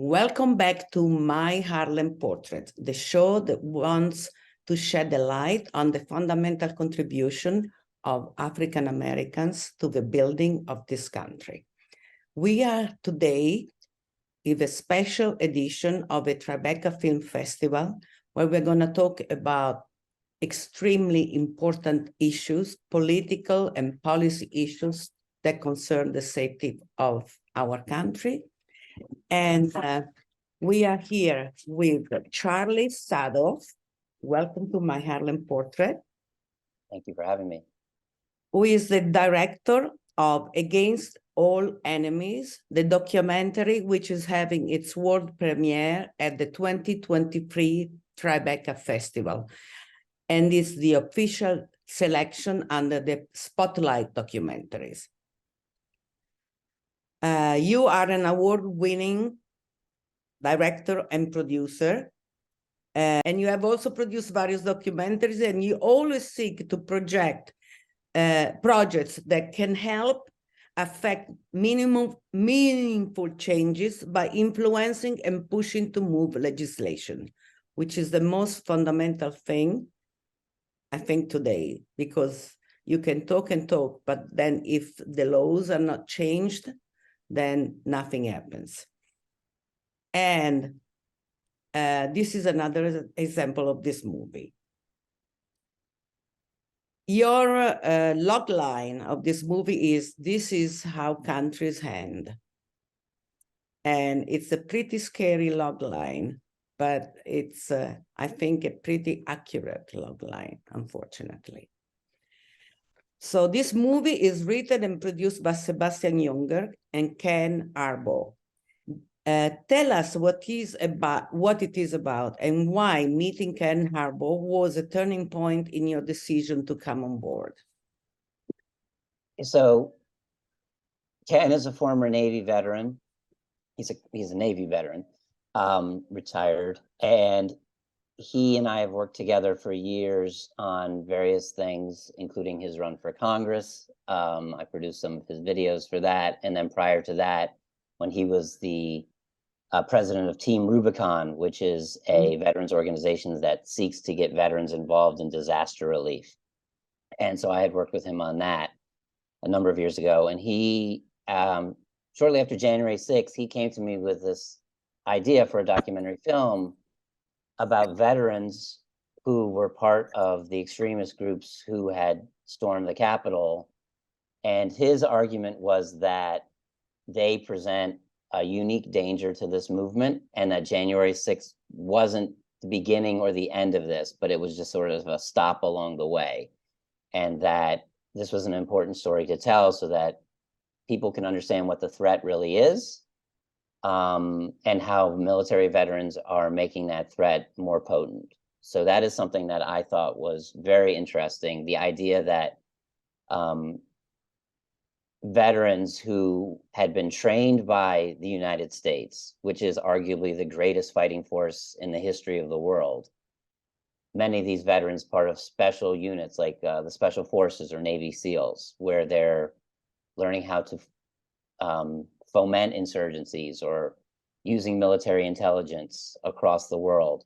Welcome back to My Harlem Portrait, the show that wants to shed a light on the fundamental contribution of African Americans to the building of this country. We are today with a special edition of a Tribeca Film Festival, where we're going to talk about extremely important issues, political and policy issues that concern the safety of our country. And we are here with Charlie SADOFF. Welcome to My Harlem Portrait. Thank you for having me. Who is the director of Against All Enemies, the documentary which is having its world premiere at the 2023 Tribeca Festival, and is the official selection under the Spotlight documentaries. You are an award-winning director and producer, and you have also produced various documentaries, and you always seek to project projects that can help affect meaningful changes by influencing and pushing to move legislation, which is the most fundamental thing, I think, today, because you can talk and talk, but then if the laws are not changed, then nothing happens. And this is another example of this movie. Your log line of this movie is, "This is how countries end." And it's a pretty scary log line, but it's, I think, a pretty accurate log line, unfortunately. So this movie is written and produced by Sebastian Junger and Ken Harbaug. Tell us what it is about and why meeting Ken Harbaug was a turning point in your decision to come on board. So Ken is a former Navy veteran. He's a Navy veteran, retired, and he and I have worked together for years on various things, including his run for Congress. I produced some of his videos for that. And then prior to that, when he was the president of Team Rubicon, which is a veterans organization that seeks to get veterans involved in disaster relief. And so I had worked with him on that a number of years ago. And he, shortly after January 6th, he came to me with this idea for a documentary film about veterans who were part of the extremist groups who had stormed the Capitol. And his argument was that they present a unique danger to this movement, and that January 6th wasn't the beginning or the end of this, but it was just sort of a stop along the way. And that this was an important story to tell so that people can understand what the threat really is, and how military veterans are making that threat more potent. So that is something that I thought was very interesting. The idea that veterans who had been trained by the United States, which is arguably the greatest fighting force in the history of the world, many of these veterans part of special units like the Special Forces or Navy SEALs, where they're learning how to foment insurgencies or using military intelligence across the world,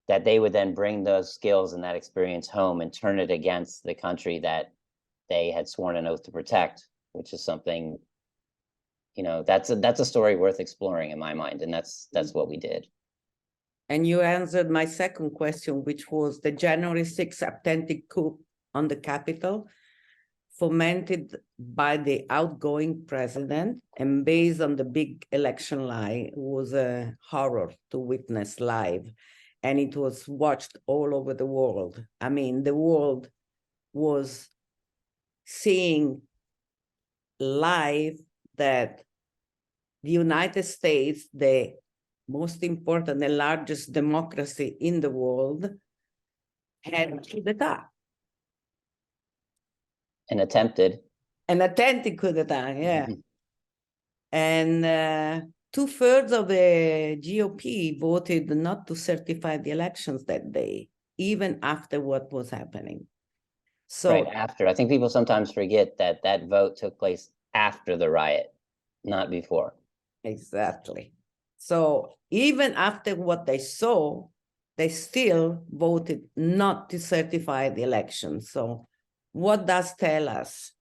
that they would then bring those skills and that experience home and turn it against the country that they had sworn an oath to protect, which is something, you know, that's a story worth exploring in my mind, and that's what we did. And you answered my second question, which was the January 6th attempted coup on the Capitol, fomented by the outgoing president and based on the big election lie, was a horror to witness live. And it was watched all over the world. I mean, the world was seeing live that the United States, the most important and largest democracy in the world, had coup d'etat. An attempted coup d'etat, yeah. And 2/3 of the GOP voted not to certify the elections that day, even after what was happening. So right after, I think people sometimes forget that that vote took place after the riot, not before. Exactly. So even after what they saw, they still voted not to certify the election. So what does tell us?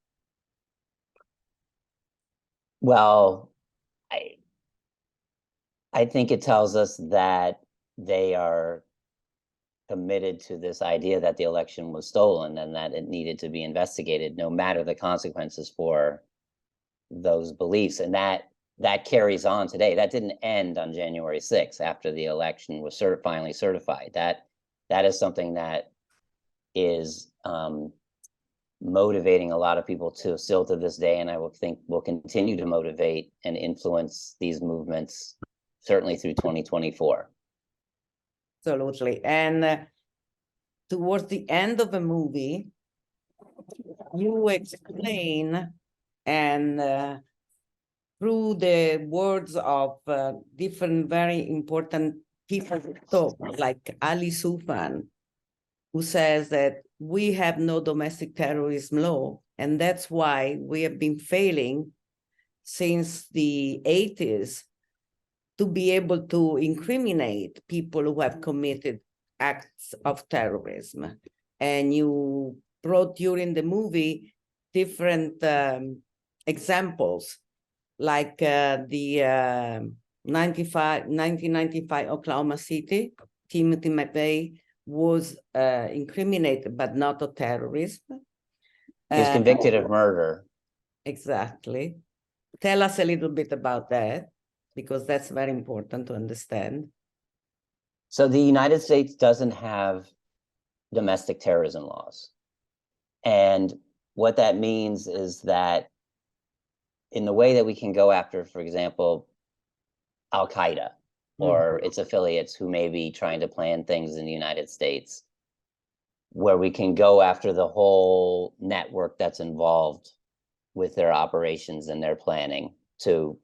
Well, I think it tells us that they are committed to this idea that the election was stolen and that it needed to be investigated, no matter the consequences for those beliefs. And that carries on today. That didn't end on January 6th after the election was finally certified. That is something that is motivating a lot of people to still to this day, and I think will continue to motivate and influence these movements certainly through 2024. Absolutely. And towards the end of the movie, you explain, and through the words of different very important people who talk, like Ali Soufan, who says that we have no domestic terrorism law, and that's why we have been failing since the 80s to be able to incriminate people who have committed acts of terrorism. And you brought during the movie different examples, like the 1995 Oklahoma City, Timothy McVeigh was incriminated, but not of terrorism. He was convicted of murder. Exactly. Tell us a little bit about that, because that's very important to understand. So the United States doesn't have domestic terrorism laws. And what that means is that in the way that we can go after, for example, Al-Qaeda or its affiliates who may be trying to plan things in the United States, where we can go after the whole network that's involved with their operations and their planning to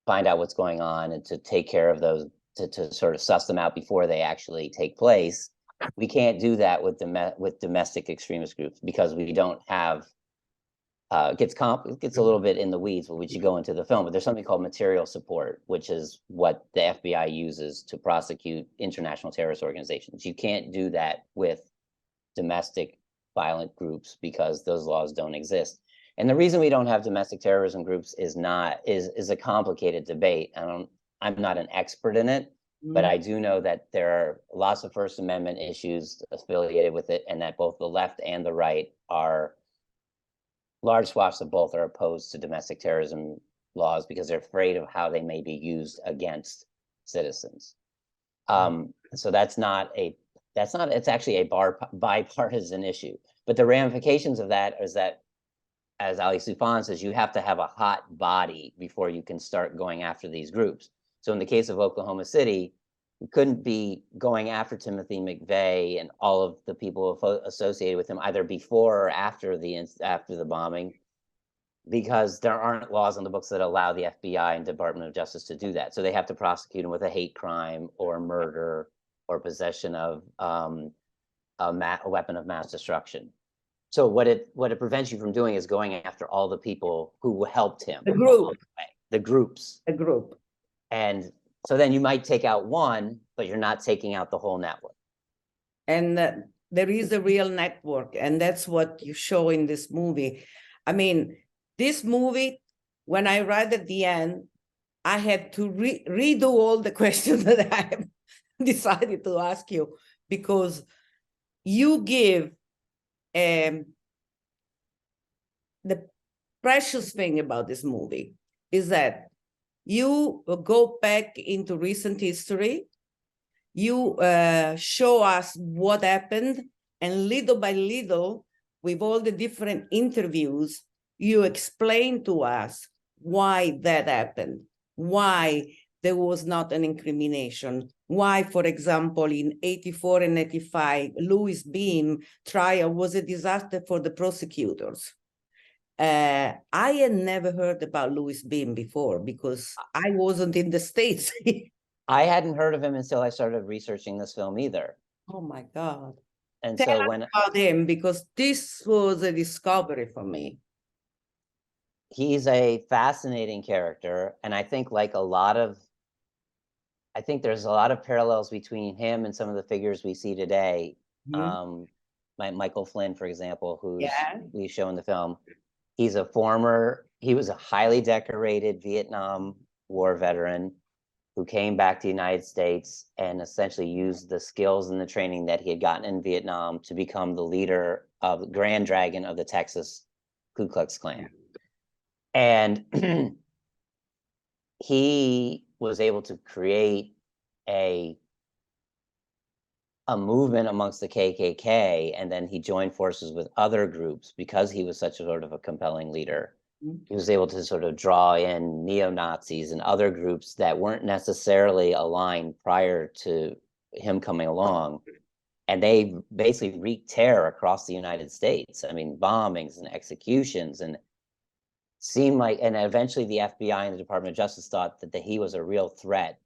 find out what's going on and to take care of those, to sort of suss them out before they actually take place. We can't do that with domestic extremist groups because we don't have, it gets a little bit in the weeds, but we should go into the film, but there's something called material support, which is what the FBI uses to prosecute international terrorist organizations. You can't do that with domestic violent groups because those laws don't exist. And the reason we don't have domestic terrorism groups is a complicated debate. I'm not an expert in it, but I do know that there are lots of First Amendment issues affiliated with it, and that both the left and the right are, large swaths of both are opposed to domestic terrorism laws because they're afraid of how they may be used against citizens. So it's actually a bipartisan issue. But the ramifications of that is that, as Ali Soufan says, you have to have a hot body before you can start going after these groups. So in the case of Oklahoma City, we couldn't be going after Timothy McVeigh and all of the people associated with him either before or after the bombing, because there aren't laws on the books that allow the FBI and Department of Justice to do that. So they have to prosecute him with a hate crime or murder or possession of a weapon of mass destruction. So what it prevents you from doing is going after all the people who helped him. The groups. And so then you might take out one, but you're not taking out the whole network. And there is a real network, and that's what you show in this movie. I mean, this movie, when I read at the end, I had to redo all the questions that I have decided to ask you, because you give the precious thing about this movie is that you go back into recent history, you show us what happened, and little by little, with all the different interviews, you explain to us why that happened, why there was not an incrimination, why, for example, in 84 and 85, Louis Beam trial was a disaster for the prosecutors. I had never heard about Louis Beam before because I wasn't in the States. I hadn't heard of him until I started researching this film either. Oh my God. And Tell so us about him, because this was a discovery for me. He's a fascinating character. And I think, like a lot of I think there's a lot of parallels between him and some of the figures we see today. Mhm. Michael Flynn, for example, who's Yeah. we show in the film. He was a highly decorated Vietnam War veteran who came back to the United States and essentially used the skills and the training that he had gotten in Vietnam to become the leader of the Grand Dragon of the Texas Ku Klux Klan. And he was able to create a movement amongst the KKK, and then he joined forces with other groups because he was such a sort of a compelling leader. He was able to sort of draw in neo-Nazis and other groups that weren't necessarily aligned prior to him coming along. And they basically wreaked terror across the United States. I mean, bombings and executions, and seemed like, and eventually the FBI and the Department of Justice thought that he was a real threat.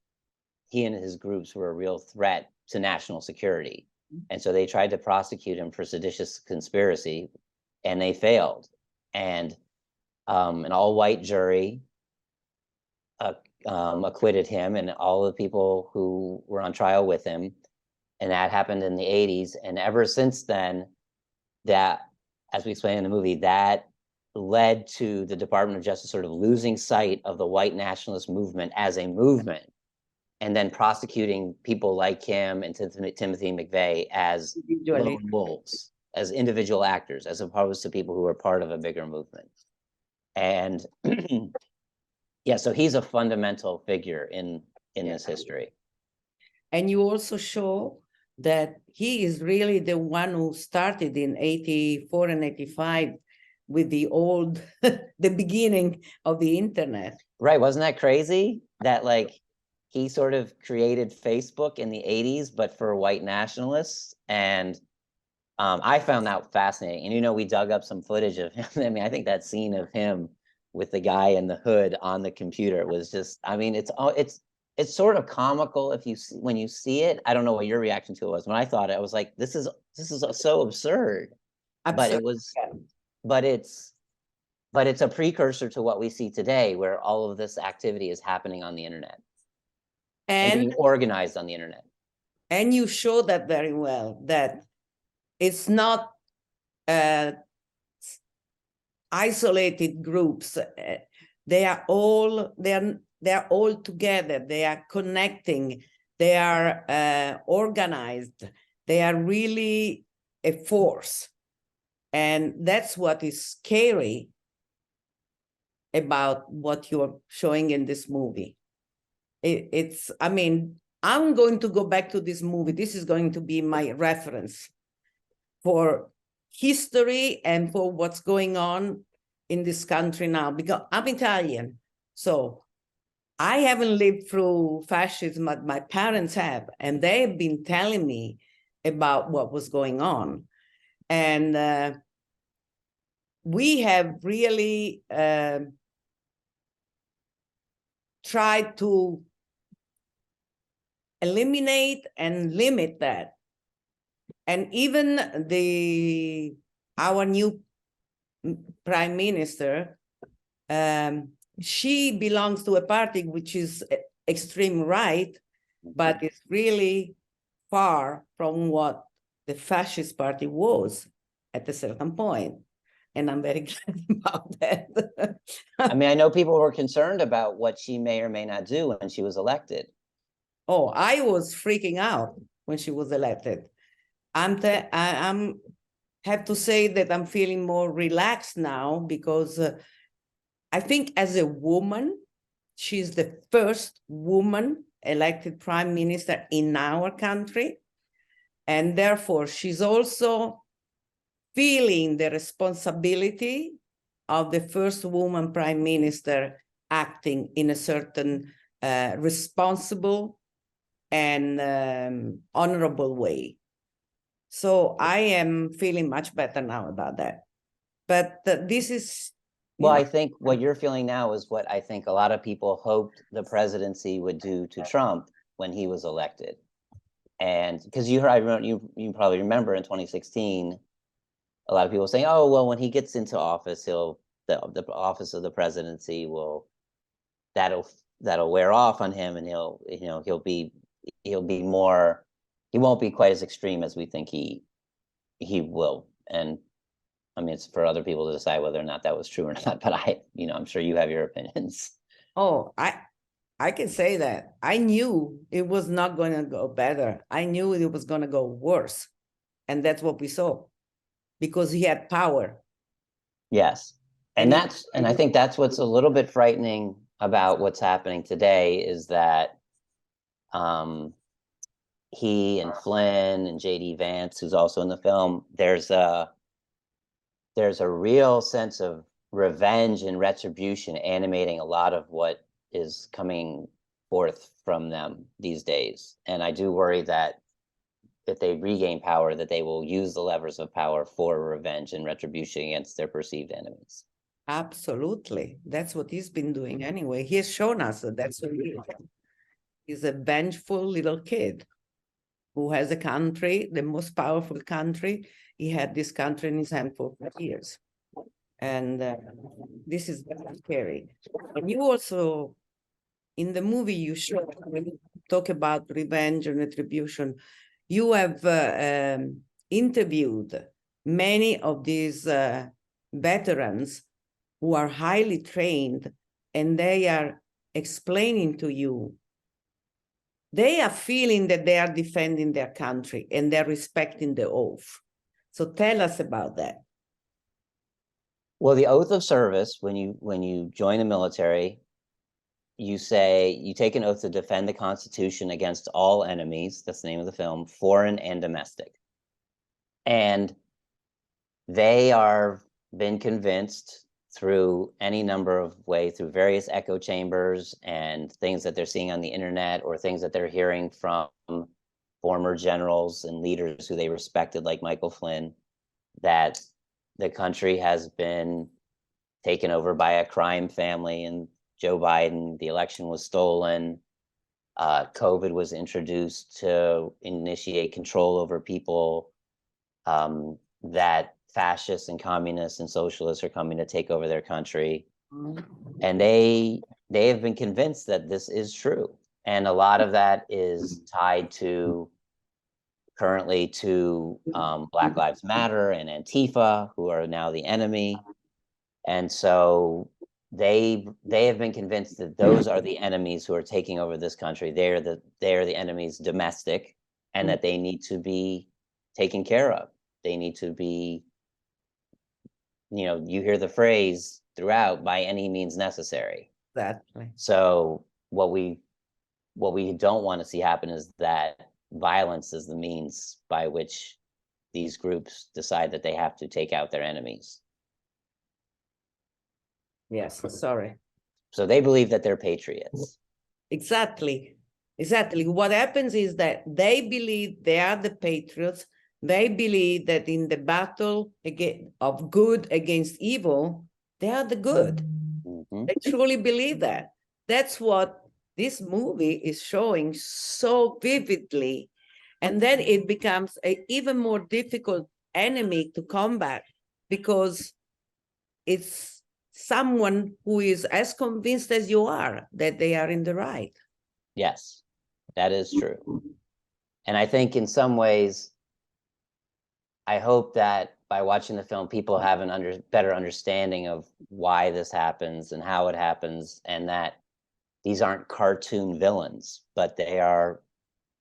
He and his groups were a real threat to national security. And so they tried to prosecute him for seditious conspiracy, and they failed. And an all-white jury acquitted him and all the people who were on trial with him. And that happened in the 80s. And ever since then, that, as we explain in the movie, that led to the Department of Justice sort of losing sight of the white nationalist movement as a movement, and then prosecuting people like him and Timothy McVeigh as lone wolves, as individual actors, as opposed to people who are part of a bigger movement. And yeah, so he's a fundamental figure in this history. And you also show that he is really the one who started in 84 and 85 with the old, the beginning of the internet. Right, wasn't that crazy? That like he sort of created Facebook in the 80s, but for white nationalists. And I found that fascinating. And, you know, we dug up some footage of him. I mean, I think that scene of him with the guy in the hood on the computer was just, I mean, it's sort of comical if you see, when you see it. I don't know what your reaction to it was. When I thought it, I was like, this is so absurd. But it was, but it's a precursor to what we see today, where all of this activity is happening on the internet and being organized on the internet. And you show that very well, that it's not isolated groups. They are all together. They are connecting. They are organized. They are really a force. And that's what is scary about what you're showing in this movie. I mean, I'm going to go back to this movie. This is going to be my reference for history and for what's going on in this country now, because I'm Italian. So I haven't lived through fascism, but my parents have, and they've been telling me about what was going on. And we have really tried to eliminate and limit that. And even our new prime minister, she belongs to a party which is extreme right, but it's really far from what the fascist party was at a certain point. And I'm very glad about that. I mean, I know people were concerned about what she may or may not do when she was elected. Oh, I was freaking out when she was elected. I have to say that I'm feeling more relaxed now, because I think as a woman, she's the first woman elected prime minister in our country. And therefore, she's also feeling the responsibility of the first woman prime minister acting in a certain responsible and honorable way. So I am feeling much better now about that. But this is... Well, I think what you're feeling now is what I think a lot of people hoped the presidency would do to Trump when he was elected. And because you probably remember in 2016, a lot of people saying, oh, well, when he gets into office, the office of the presidency that'll that'll wear off on him, and he'll be more, he won't be quite as extreme as we think he will. And I mean, it's for other people to decide whether or not that was true or not, but I'm sure you have your opinions. Oh, I can say that. I knew it was not going to go better. I knew it was going to go worse. And that's what we saw, because he had power. Yes. And I think that's what's a little bit frightening about what's happening today, is that he and Flynn and JD Vance, who's also in the film, there's a real sense of revenge and retribution animating a lot of what is coming forth from them these days. And I do worry that if they regain power, that they will use the levers of power for revenge and retribution against their perceived enemies. Absolutely. That's what he's been doing anyway. He has shown us that that's what he is. He's a vengeful little kid who has a country, the most powerful country. He had this country in his hand for 5 years. And this is very scary. And you also, in the movie you show, when you talk about revenge and retribution, you have interviewed many of these veterans who are highly trained, and they are explaining to you, they are feeling that they are defending their country and they're respecting the oath. So tell us about that. Well, the oath of service, when you join the military, you take an oath to defend the Constitution against all enemies. That's the name of the film, foreign and domestic. And they are been convinced through any number of ways, through various echo chambers and things that they're seeing on the internet, or things that they're hearing from former generals and leaders who they respected, like Michael Flynn, that the country has been taken over by a crime family, and Joe Biden, the election was stolen. COVID was introduced to initiate control over people, that fascists and communists and socialists are coming to take over their country. And they have been convinced that this is true. And a lot of that is tied to currently to Black Lives Matter and Antifa, who are now the enemy. And so they have been convinced that those are the enemies who are taking over this country. They are the enemies domestic, and that they need to be taken care of. They need to be, you hear the phrase throughout, by any means necessary. Exactly. So what we don't want to see happen is that violence is the means by which these groups decide that they have to take out their enemies. Yes, sorry. So they believe that they're patriots. Exactly. What happens is that they believe they are the patriots. They believe that in the battle of good against evil, they are the good. Mm-hmm. They truly believe that. That's what this movie is showing so vividly. And then it becomes an even more difficult enemy to combat, because it's someone who is as convinced as you are that they are in the right. Yes, that is true. And I think in some ways, I hope that by watching the film, people have a better understanding of why this happens and how it happens, and that these aren't cartoon villains, but they are,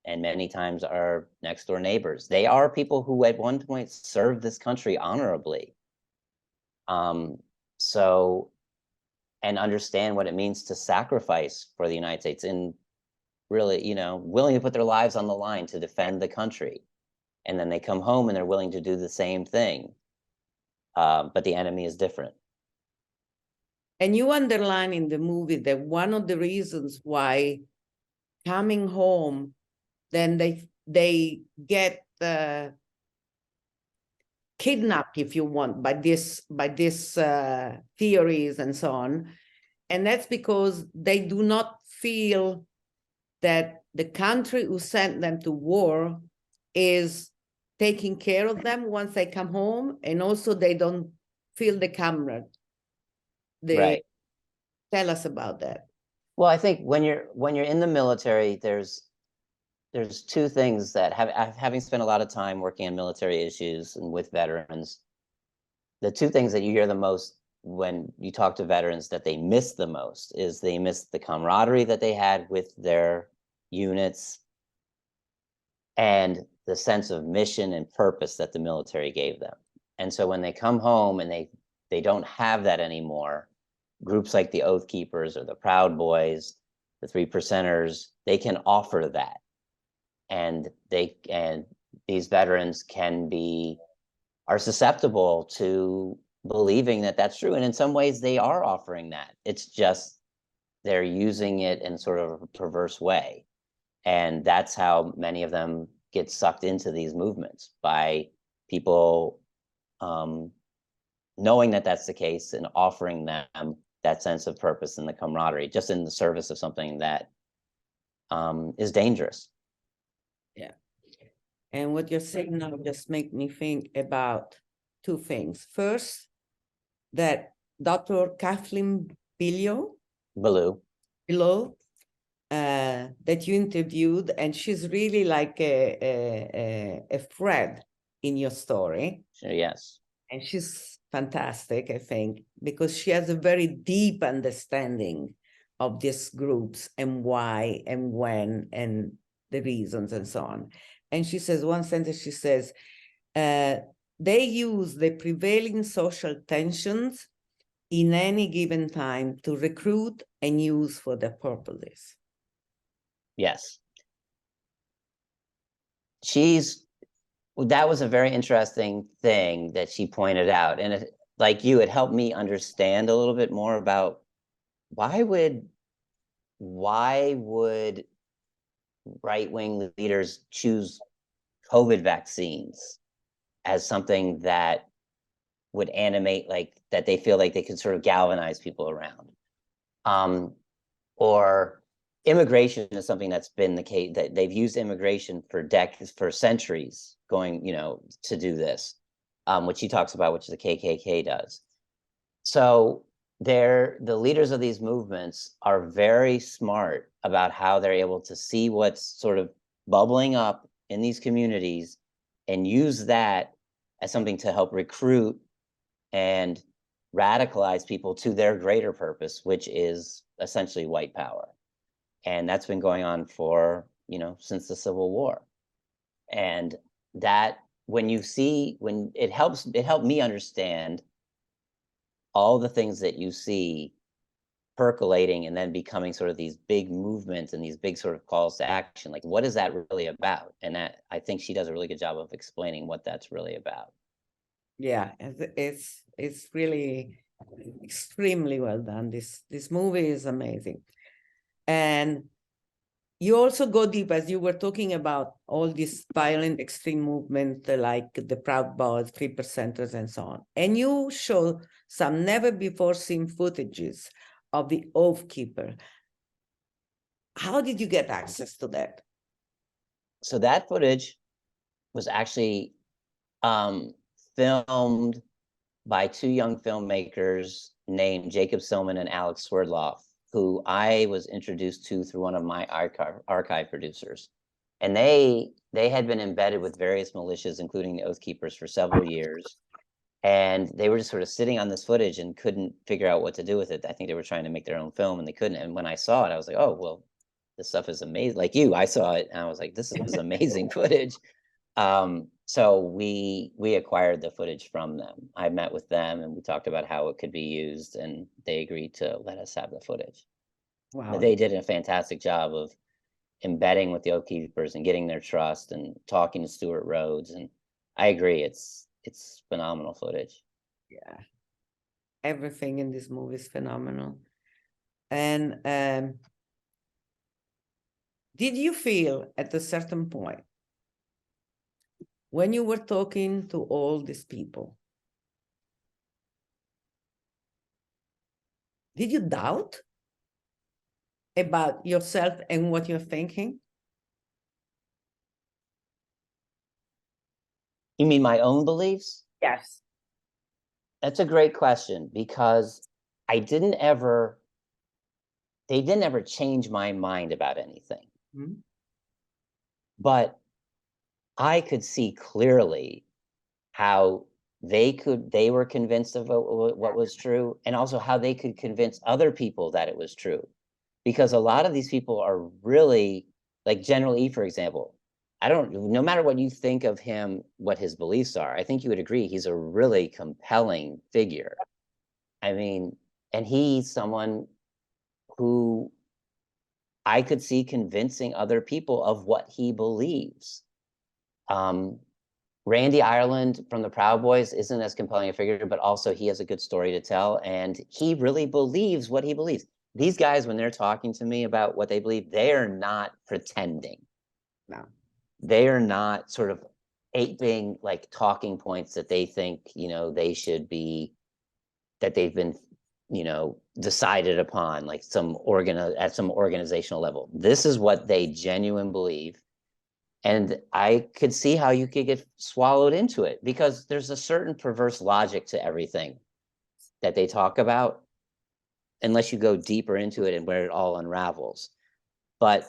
and many times, our next door neighbors. They are people who at one point served this country honorably. And understand what it means to sacrifice for the United States, and really, willing to put their lives on the line to defend the country. And then they come home and they're willing to do the same thing. But the enemy is different. And you underline in the movie that one of the reasons why coming home, then they get kidnapped, if you want, by this theories and so on. And that's because they do not feel that the country who sent them to war is taking care of them once they come home, and also they don't feel the camaraderie. Right. Tell us about that. Well, I think when you're in the military, there's two things that having spent a lot of time working on military issues and with veterans, the two things that you hear the most when you talk to veterans that they miss the most is they miss the camaraderie that they had with their units and the sense of mission and purpose that the military gave them. And so when they come home and they don't have that anymore, groups like the Oath Keepers or the Proud Boys, the Three Percenters, they can offer that. And these veterans are susceptible to believing that that's true. And in some ways they are offering that. It's just they're using it in sort of a perverse way. And that's how many of them get sucked into these movements, by people knowing that that's the case and offering them that sense of purpose and the camaraderie just in the service of something that is dangerous. Yeah. And what you're saying now just make me think about two things. First, that Dr. Kathleen Baloo. That you interviewed, and she's really like a thread in your story. Sure, yes. And she's fantastic, I think, because she has a very deep understanding of these groups and why and when and the reasons and so on. And she says, one sentence, she says, they use the prevailing social tensions in any given time to recruit and use for their purposes. Yes. That was a very interesting thing that she pointed out. And it helped me understand a little bit more about why would right-wing leaders choose COVID vaccines as something that would animate, like that they feel like they could sort of galvanize people around. Or immigration is something that's been the case, that they've used immigration for centuries going, to do this, which he talks about, which the KKK does. So the leaders of these movements are very smart about how they're able to see what's sort of bubbling up in these communities and use that as something to help recruit and radicalize people to their greater purpose, which is essentially white power. And that's been going on for, since the Civil War. And that when it helped me understand all the things that you see percolating and then becoming sort of these big movements and these big sort of calls to action. Like, what is that really about? And that, I think she does a really good job of explaining what that's really about. Yeah, it's really extremely well done. This movie is amazing. And you also go deep, as you were talking about all this violent extreme movement, like the Proud Boys, 3%ers, and so on. And you show some never before seen footages of the Oath Keeper. How did you get access to that? So that footage was actually filmed by two young filmmakers named Jacob Silman and Alex Swerdloff, who I was introduced to through one of my archive producers. And they had been embedded with various militias, including the Oath Keepers, for several years. And they were just sort of sitting on this footage and couldn't figure out what to do with it. I think they were trying to make their own film and they couldn't. And when I saw it, I was like, oh, well, this stuff is amazing. Like you, I saw it and I was like, this is amazing footage. So we acquired the footage from them. I met with them and we talked about how it could be used, and they agreed to let us have the footage. Wow. But they did a fantastic job of embedding with the Oath Keepers and getting their trust and talking to Stuart Rhodes. And I agree, it's phenomenal footage. Yeah, everything in this movie is phenomenal. And did you feel at a certain point, when you were talking to all these people, did you doubt about yourself and what you're thinking? You mean my own beliefs? Yes. That's a great question, because I didn't ever they didn't ever change my mind about anything. Mhm. But I could see clearly how they were convinced of what was true, and also how they could convince other people that it was true. Because a lot of these people are really, like General E, for example. No matter what you think of him, what his beliefs are, I think you would agree he's a really compelling figure. I mean, and he's someone who I could see convincing other people of what he believes. Um, Randy Ireland from the Proud Boys isn't as compelling a figure, but also he has a good story to tell, and he really believes what he believes. These guys, when they're talking to me about what they believe, they are not pretending. No. They are not sort of aping like talking points that they think, they should be, that they've been, decided upon, like at some organizational level. This is what they genuinely believe. And I could see how you could get swallowed into it, because there's a certain perverse logic to everything that they talk about, unless you go deeper into it and where it all unravels. But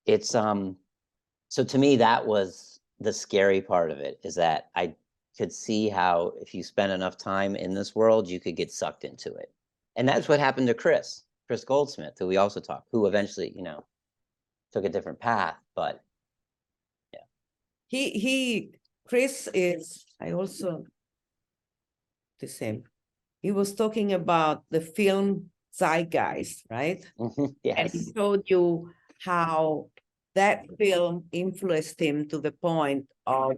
it's so to me, that was the scary part of it, is that I could see how if you spend enough time in this world, you could get sucked into it. And that's what happened to Chris Goldsmith, who we also talked, who eventually, took a different path. But Chris is, I also the same. He was talking about the film Zeitgeist, right? yes. And he told you how that film influenced him to the point of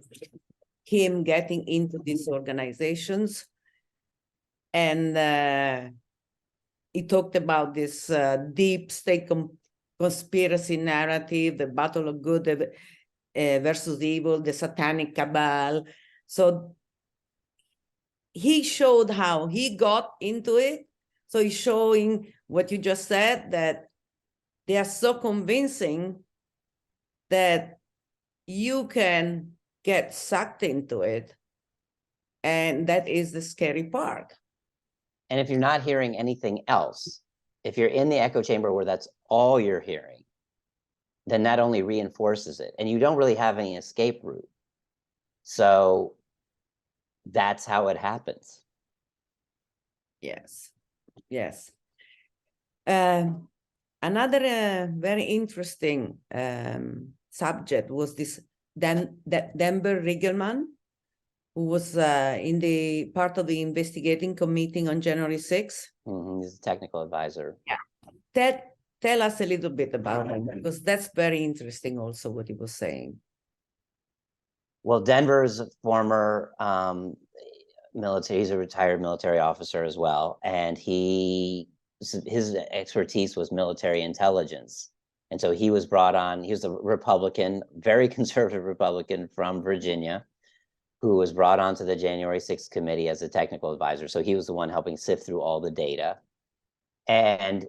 him getting into these organizations. And he talked about this deep state conspiracy narrative, the battle of good versus evil, the satanic cabal. So he showed how he got into it. So he's showing what you just said, that they are so convincing that you can get sucked into it. And that is the scary part. And if you're not hearing anything else, if you're in the echo chamber where that's all you're hearing, then that only reinforces it. And you don't really have any escape route. So that's how it happens. Yes, yes. Another very interesting subject was this Denver Riggleman, who was in the part of the investigating committee on January 6th. He's a technical advisor. Yeah. Tell us a little bit about him, because that's very interesting also what he was saying. Well, Denver is a former military, he's a retired military officer as well. And his expertise was military intelligence. And so he was brought on, he was a Republican, very conservative Republican from Virginia, who was brought onto the January 6th committee as a technical advisor. So he was the one helping sift through all the data. And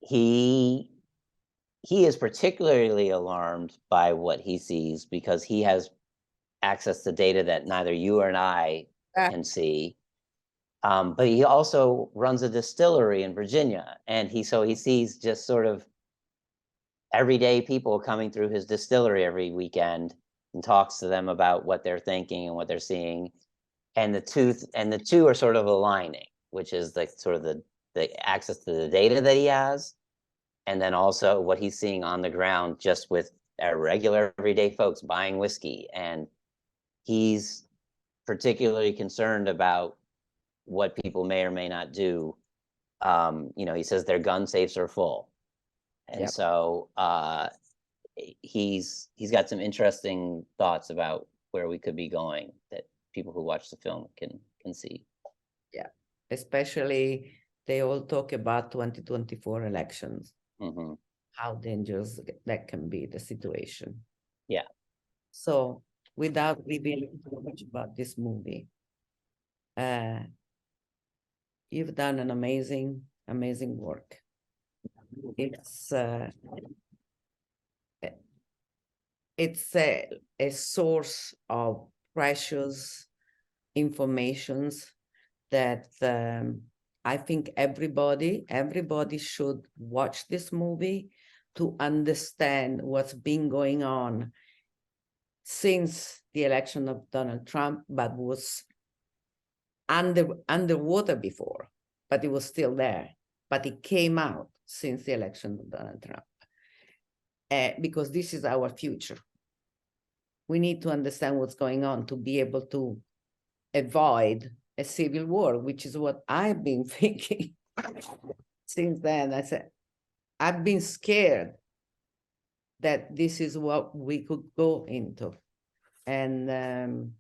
he is particularly alarmed by what he sees, because he has access to data that neither you or I can see. But he also runs a distillery in Virginia, and he sees just sort of everyday people coming through his distillery every weekend, and talks to them about what they're thinking and what they're seeing. And the two are sort of aligning, which is like sort of the access to the data that he has, and then also what he's seeing on the ground just with regular everyday folks buying whiskey. And he's particularly concerned about what people may or may not do. He says their gun safes are full. And Yep. so he's got some interesting thoughts about where we could be going that people who watch the film can see. Yeah, especially they all talk about 2024 elections, how dangerous that can be, the situation. Yeah. So without revealing too much about this movie, you've done an amazing work. It's a source of precious informations that I think everybody should watch this movie to understand what's been going on since the election of Donald Trump, but was underwater before, but it was still there. But it came out since the election of Donald Trump. Because this is our future. We need to understand what's going on to be able to avoid a civil war, which is what I've been thinking since then. I said, I've been scared that this is what we could go into. And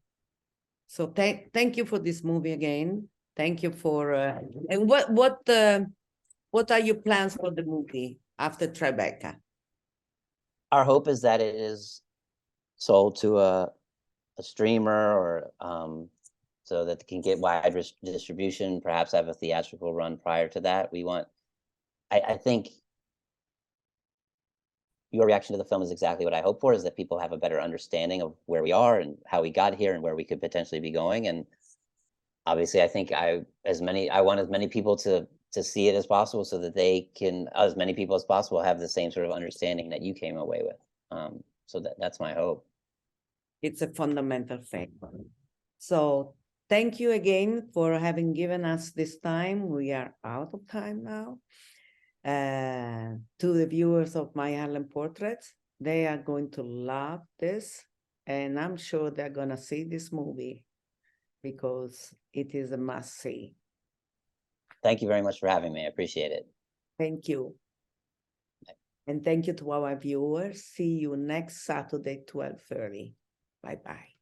so thank you for this movie again. Thank you for, and what are your plans for the movie after Tribeca? Our hope is that it is sold to a streamer or so that it can get wide distribution, perhaps have a theatrical run prior to that. We want, I think your reaction to the film is exactly what I hope for, is that people have a better understanding of where we are and how we got here and where we could potentially be going. And obviously, I think I want as many people to see it as possible, so that they can, as many people as possible, have the same sort of understanding that you came away with. So that's my hope. It's a fundamental thing. So thank you again for having given us this time. We are out of time now. To the viewers of My Harlem Portraits, they are going to love this, and I'm sure they're gonna see this movie because it is a must-see. Thank you very much for having me. I appreciate it. Thank you. And thank you to our viewers. See you next Saturday, 12:30. Bye-bye.